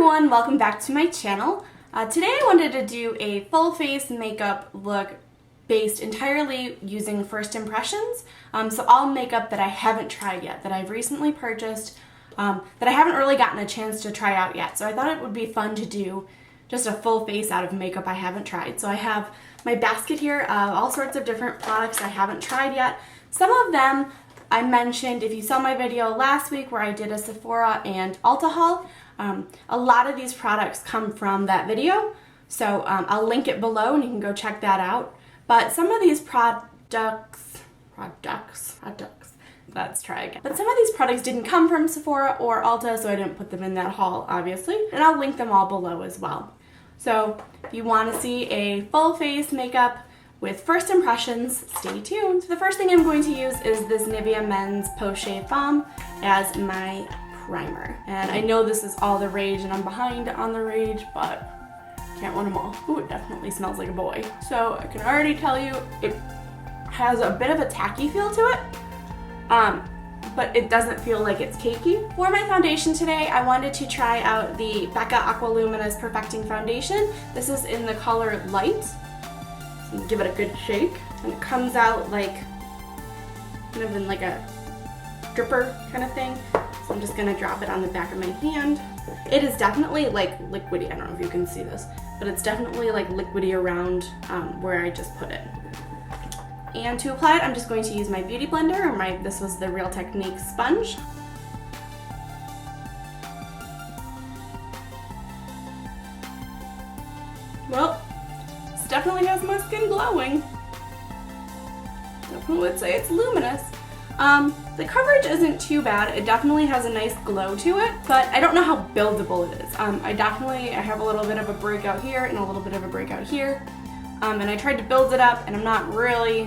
everyone, welcome back to my channel. Today I wanted to do a full face makeup look based entirely using first impressions. So all makeup that I haven't tried yet, that I've recently purchased, that I haven't really gotten a chance to try out yet. So I thought it would be fun to do just a full face out of makeup I haven't tried. So I have my basket here of all sorts of different products I haven't tried yet. Some of them I mentioned if you saw my video last week where I did a Sephora and Ulta haul. A lot of these products come from that video, so I'll link it below and you can go check that out. But some of these let's try again. But some of these products didn't come from Sephora or Ulta, so I didn't put them in that haul, obviously. And I'll link them all below as well. So if you want to see a full face makeup with first impressions, stay tuned. So the first thing I'm going to use is this Nivea Men's Post Shave Balm as my primer. And I know this is all the rage and I'm behind on the rage, but can't win them all. Ooh, it definitely smells like a boy. So I can already tell you it has a bit of a tacky feel to it, but it doesn't feel like it's cakey. For my foundation today, I wanted to try out the BECCA Aqua Luminous Perfecting Foundation. This is in the color Light. So give it a good shake. And it comes out like, kind of in like a dripper kind of thing. So I'm just gonna drop it on the back of my hand. It is definitely like liquidy. I don't know if you can see this, but it's definitely like liquidy around where I just put it. And to apply it, I'm just going to use my beauty blender, or this was the Real Technique sponge. Well, this definitely has my skin glowing. Definitely would say it's luminous. The coverage isn't too bad. It definitely has a nice glow to it, but I don't know how buildable it is. I have a little bit of a breakout here and a little bit of a breakout here. And I tried to build it up and I'm not really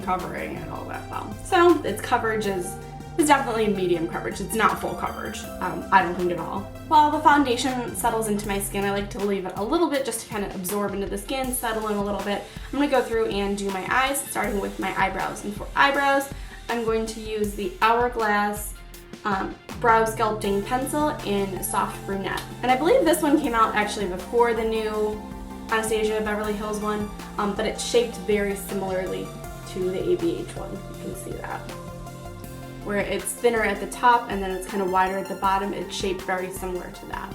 covering it all that well. So its coverage is definitely medium coverage. It's not full coverage, I don't think at all. While the foundation settles into my skin, I like to leave it a little bit just to kind of absorb into the skin, settle in a little bit. I'm going to go through and do my eyes, starting with my eyebrows. And for eyebrows, I'm going to use the Hourglass Brow Sculpting Pencil in Soft Brunette. And I believe this one came out actually before the new Anastasia Beverly Hills one, but it's shaped very similarly to the ABH one. You can see that. Where it's thinner at the top and then it's kind of wider at the bottom. It's shaped very similar to that.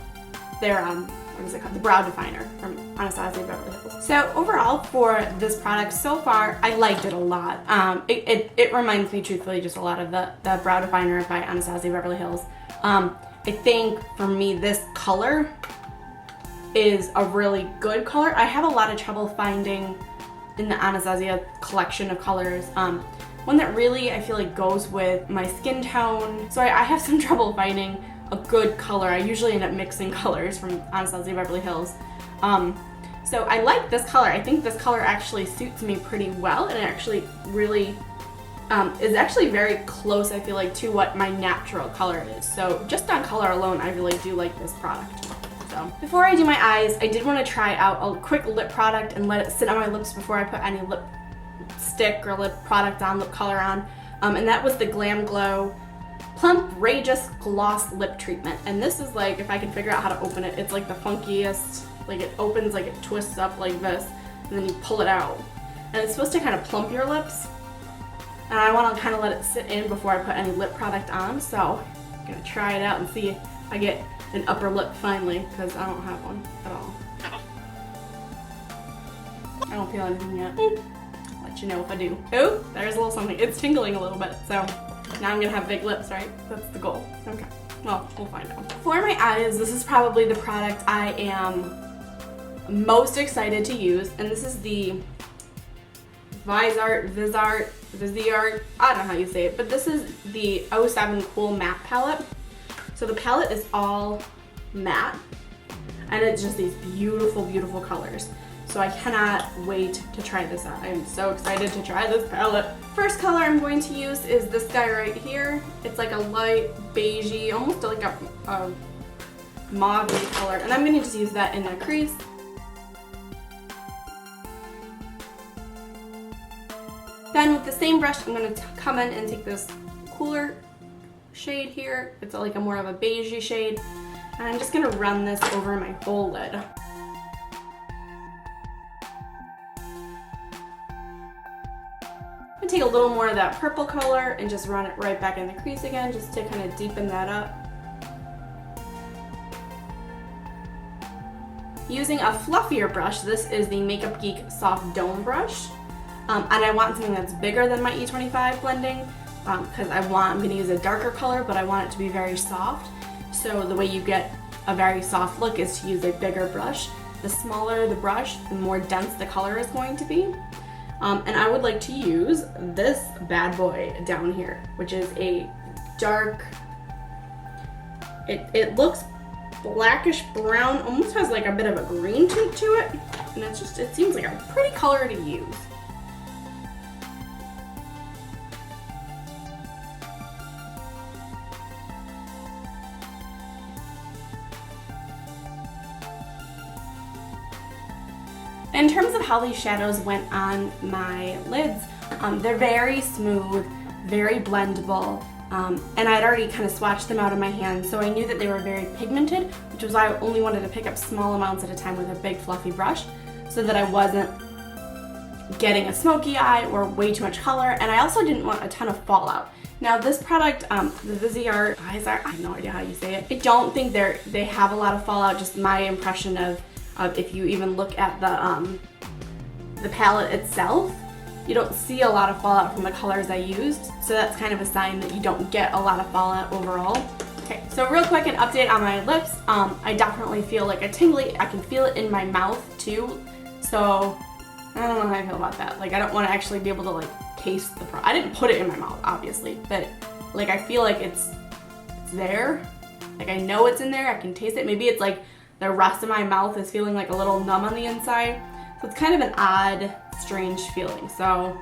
They're, what is it called? The Brow Definer from Anastasia Beverly Hills. So overall for this product so far, I liked it a lot. It reminds me truthfully just a lot of the Brow Definer by Anastasia Beverly Hills. I think for me this color is a really good color. I have a lot of trouble finding in the Anastasia collection of colors one that really I feel like goes with my skin tone. So I have some trouble finding a good color. I usually end up mixing colors from Anastasia Beverly Hills. So I like this color. I think this color actually suits me pretty well, and it actually really is actually very close, I feel like, to what my natural color is. So just on color alone, I really do like this product. So before I do my eyes, I did want to try out a quick lip product and let it sit on my lips before I put any lip stick or lip product on, lip color on, and that was the Glamglow Plump Rageous Gloss Lip Treatment. And this is like, if I can figure out how to open it, it's like the funkiest, like it opens, like it twists up like this, and then you pull it out. And it's supposed to kind of plump your lips, and I want to kind of let it sit in before I put any lip product on, so I'm going to try it out and see if I get an upper lip finally, because I don't have one at all. I don't feel anything yet. Let you know if I do. Oh, there's a little something. It's tingling a little bit, so now I'm gonna have big lips, right? That's the goal. Okay, well, we'll find out. For my eyes, this is probably the product I am most excited to use, and this is the Viseart, I don't know how you say it, but this is the 07 Cool Matte Palette. So the palette is all matte, and it's just these beautiful, beautiful colors. So I cannot wait to try this out. I am so excited to try this palette. First color I'm going to use is this guy right here. It's like a light beigey, almost like a mauve color. And I'm going to just use that in my crease. Then with the same brush, I'm going to come in and take this cooler shade here. It's like a more of a beigey shade. And I'm just gonna run this over my whole lid. I'm gonna take a little more of that purple color and just run it right back in the crease again, just to kind of deepen that up. Using a fluffier brush, this is the Makeup Geek Soft Dome Brush. And I want something that's bigger than my E25 blending, because I'm gonna use a darker color, but I want it to be very soft. So the way you get a very soft look is to use a bigger brush. The smaller the brush, the more dense the color is going to be. And I would like to use this bad boy down here, which is a dark, it looks blackish brown, almost has like a bit of a green tint to it. And it seems like a pretty color to use. In terms of how these shadows went on my lids, they're very smooth, very blendable, and I'd already kind of swatched them out of my hand, so I knew that they were very pigmented, which was why I only wanted to pick up small amounts at a time with a big fluffy brush, so that I wasn't getting a smoky eye or way too much color, and I also didn't want a ton of fallout. Now this product, the Viseart, I have no idea how you say it. I don't think they have a lot of fallout, just my impression of if you even look at the palette itself, you don't see a lot of fallout from the colors I used, so that's kind of a sign that you don't get a lot of fallout overall. Okay, so real quick, an update on my lips. I definitely feel like a tingly, I can feel it in my mouth too, so I don't know how I feel about that. Like, I don't want to actually be able to like taste the product. I didn't put it in my mouth, obviously, but like I feel like it's there. Like I know it's in there, I can taste it. Maybe it's like the rest of my mouth is feeling like a little numb on the inside. So it's kind of an odd, strange feeling. So,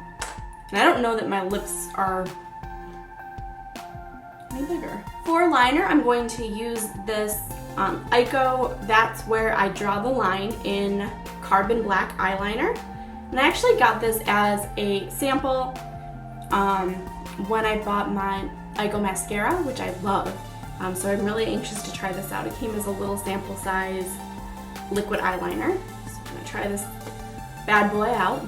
and I don't know that my lips are any bigger. For liner, I'm going to use this Eyeko That's Where I Draw the Line in Carbon Black eyeliner. And I actually got this as a sample when I bought my Eyeko mascara, which I love. So I'm really anxious to try this out. It came as a little sample size liquid eyeliner. So I'm gonna try this bad boy out.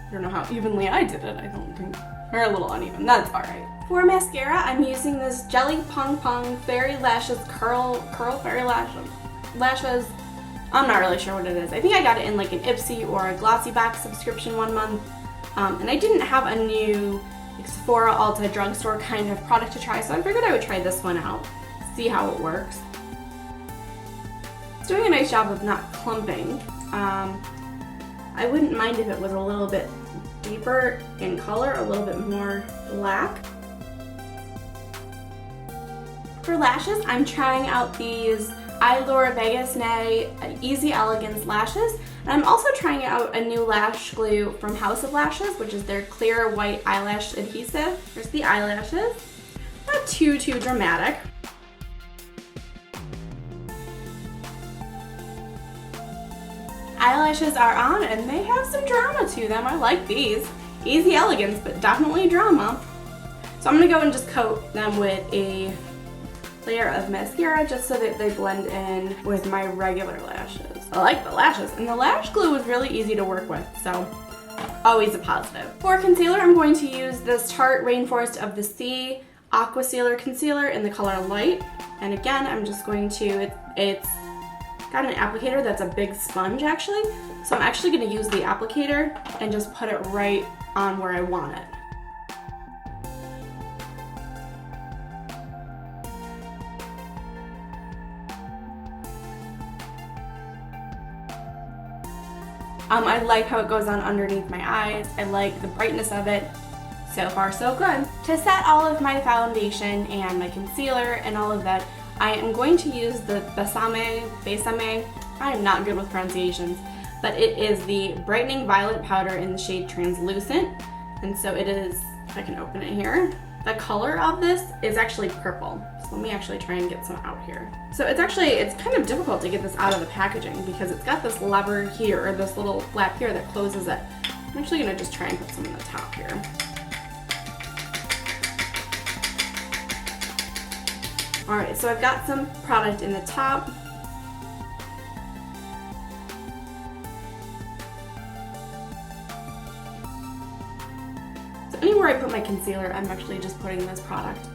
I don't know how evenly I did it, I don't think. Or a little uneven, that's alright. For mascara, I'm using this Jelly Pong Pong Fairy Lashes Curl Fairy Lashes. I'm not really sure what it is. I think I got it in like an Ipsy or a Glossy Box subscription one month. And I didn't have a new like, Sephora, Ulta, drugstore kind of product to try, so I figured I would try this one out, see how it works. It's doing a nice job of not clumping. I wouldn't mind if it was a little bit deeper in color, a little bit more black. For lashes, I'm trying out these Eyelure Vegas Nay Easy Elegance lashes, and I'm also trying out a new lash glue from House of Lashes, which is their clear white eyelash adhesive. Here's the eyelashes. Not too dramatic. Eyelashes are on and they have some drama to them. I like these. Easy elegance, but definitely drama. So I'm gonna go and just coat them with a layer of mascara just so that they blend in with my regular lashes. I like the lashes, and the lash glue was really easy to work with, so always a positive. For concealer, I'm going to use this Tarte Rainforest of the Sea Aquacealer Concealer in the color Light. And again, I'm just going to, it's got an applicator that's a big sponge actually, so I'm actually going to use the applicator and just put it right on where I want it. I like how it goes on underneath my eyes. I like the brightness of it. So far, so good. To set all of my foundation and my concealer and all of that, I am going to use the Besame. I am not good with pronunciations, but it is the Brightening Violet Powder in the shade Translucent. And so it is, if I can open it here, the color of this is actually purple. So let me actually try and get some out here. So it's kind of difficult to get this out of the packaging because it's got this lever here, or this little flap here that closes it. I'm actually gonna just try and put some in the top here. All right, so I've got some product in the top. So anywhere I put my concealer, I'm actually just putting this product.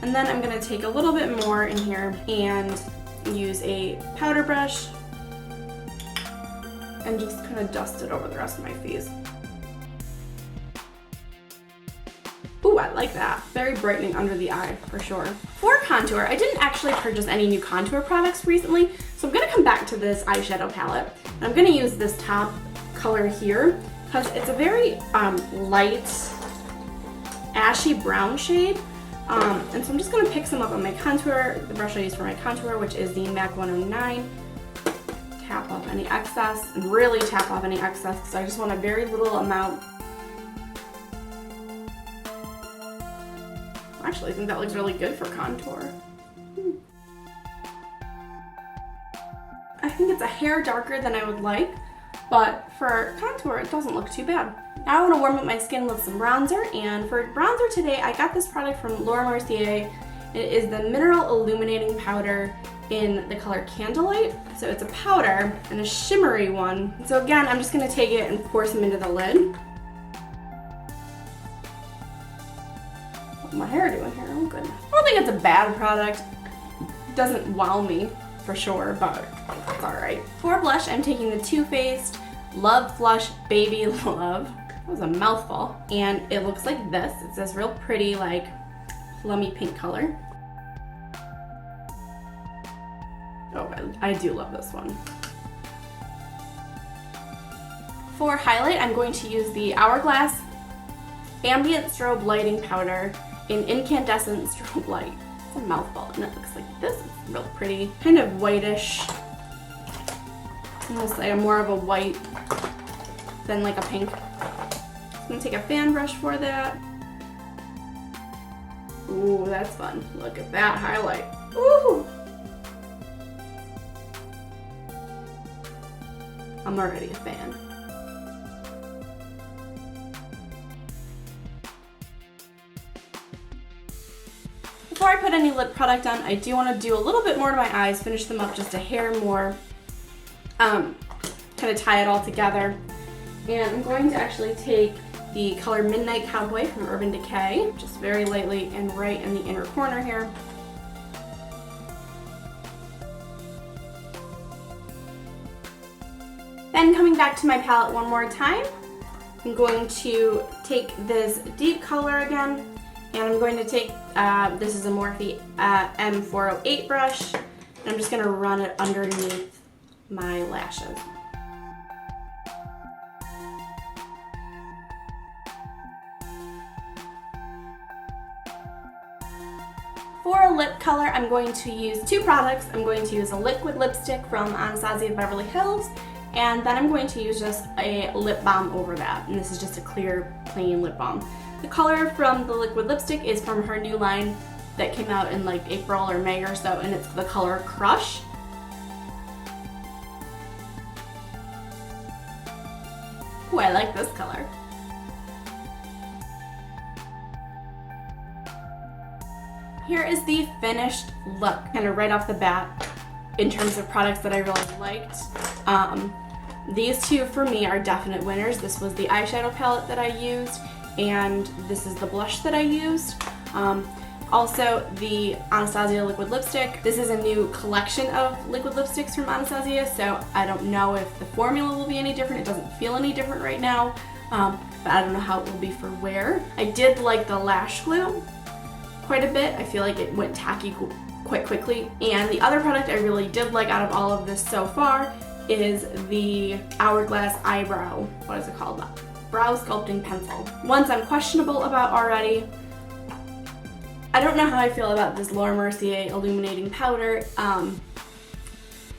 And then I'm gonna take a little bit more in here and use a powder brush and just kind of dust it over the rest of my face. Ooh, I like that. Very brightening under the eye, for sure. For contour, I didn't actually purchase any new contour products recently, so I'm gonna come back to this eyeshadow palette. And I'm gonna use this top color here, because it's a very light, ashy brown shade. And so I'm just gonna pick some up on my contour, the brush I use for my contour, which is the MAC 109. Tap off any excess, and really tap off any excess, because I just want a very little amount. Actually, I think that looks really good for contour. I think it's a hair darker than I would like, but for contour, it doesn't look too bad. Now I want to warm up my skin with some bronzer, and for bronzer today, I got this product from Mercier. It is the Mineral Illuminating Powder in the color Candlelight. So it's a powder and a shimmery one. So again, I'm just going to take it and pour some into the lid. What's my hair doing here? Oh goodness. I don't think it's a bad product. It doesn't wow me for sure, but it's alright. For blush, I'm taking the Too Faced Love Flush Baby Love. That was a mouthful. And it looks like this. It's this real pretty, like, plummy pink color. Oh, I do love this one. For highlight, I'm going to use the Hourglass Ambient Strobe Lighting Powder in Incandescent Strobe Light. It's a mouthful, and it looks like this. It's real pretty. Kind of whitish. Almost like more of a white than like a pink. I'm gonna take a fan brush for that. Ooh, that's fun. Look at that highlight. Ooh! I'm already a fan. Before I put any lip product on, I do want to do a little bit more to my eyes, finish them up just a hair more, kind of tie it all together. And I'm going to actually take the color Midnight Cowboy from Urban Decay, just very lightly and right in the inner corner here. Then coming back to my palette one more time, I'm going to take this deep color again, and I'm going to take, this is a Morphe M408 brush, and I'm just going to run it underneath my lashes. For a lip color, I'm going to use two products. I'm going to use a liquid lipstick from Anastasia Beverly Hills, and then I'm going to use just a lip balm over that. And this is just a clear, plain lip balm. The color from the liquid lipstick is from her new line that came out in like April or May or so, and it's the color Crush. Ooh, I like this color. Here is the finished look, kind of right off the bat, in terms of products that I really liked. These two for me are definite winners. This was the eyeshadow palette that I used, and this is the blush that I used. Also the Anastasia liquid lipstick. This is a new collection of liquid lipsticks from Anastasia, so I don't know if the formula will be any different. It doesn't feel any different right now, but I don't know how it will be for wear. I did like the lash glue quite a bit. I feel like it went tacky quite quickly. And the other product I really did like out of all of this so far is the Hourglass eyebrow, what is it called? Brow Sculpting Pencil. Ones I'm questionable about already. I don't know how I feel about this Mercier Illuminating Powder.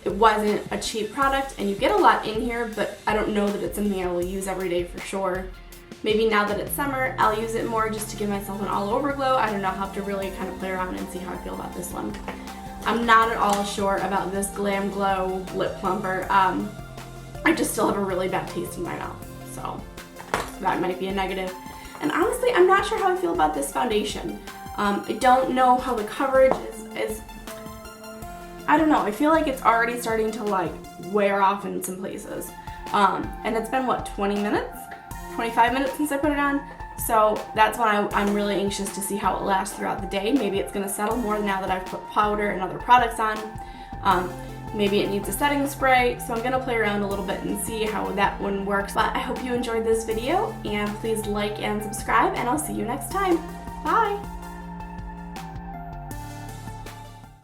It wasn't a cheap product, and you get a lot in here, but I don't know that it's something I will use every day for sure. Maybe now that it's summer, I'll use it more just to give myself an all-over glow. I don't know, I'll have to really kind of play around and see how I feel about this one. I'm not at all sure about this Glamglow lip plumper. I just still have a really bad taste in my mouth, so that might be a negative. And honestly, I'm not sure how I feel about this foundation. I don't know how the coverage is, I don't know, I feel like it's already starting to like wear off in some places. And it's been what, 20 minutes? 25 minutes since I put it on? So that's when I'm really anxious to see how it lasts throughout the day. Maybe it's gonna settle more now that I've put powder and other products on. Maybe it needs a setting spray, so I'm gonna play around a little bit and see how that one works. But I hope you enjoyed this video, and please like and subscribe, and I'll see you next time. Bye!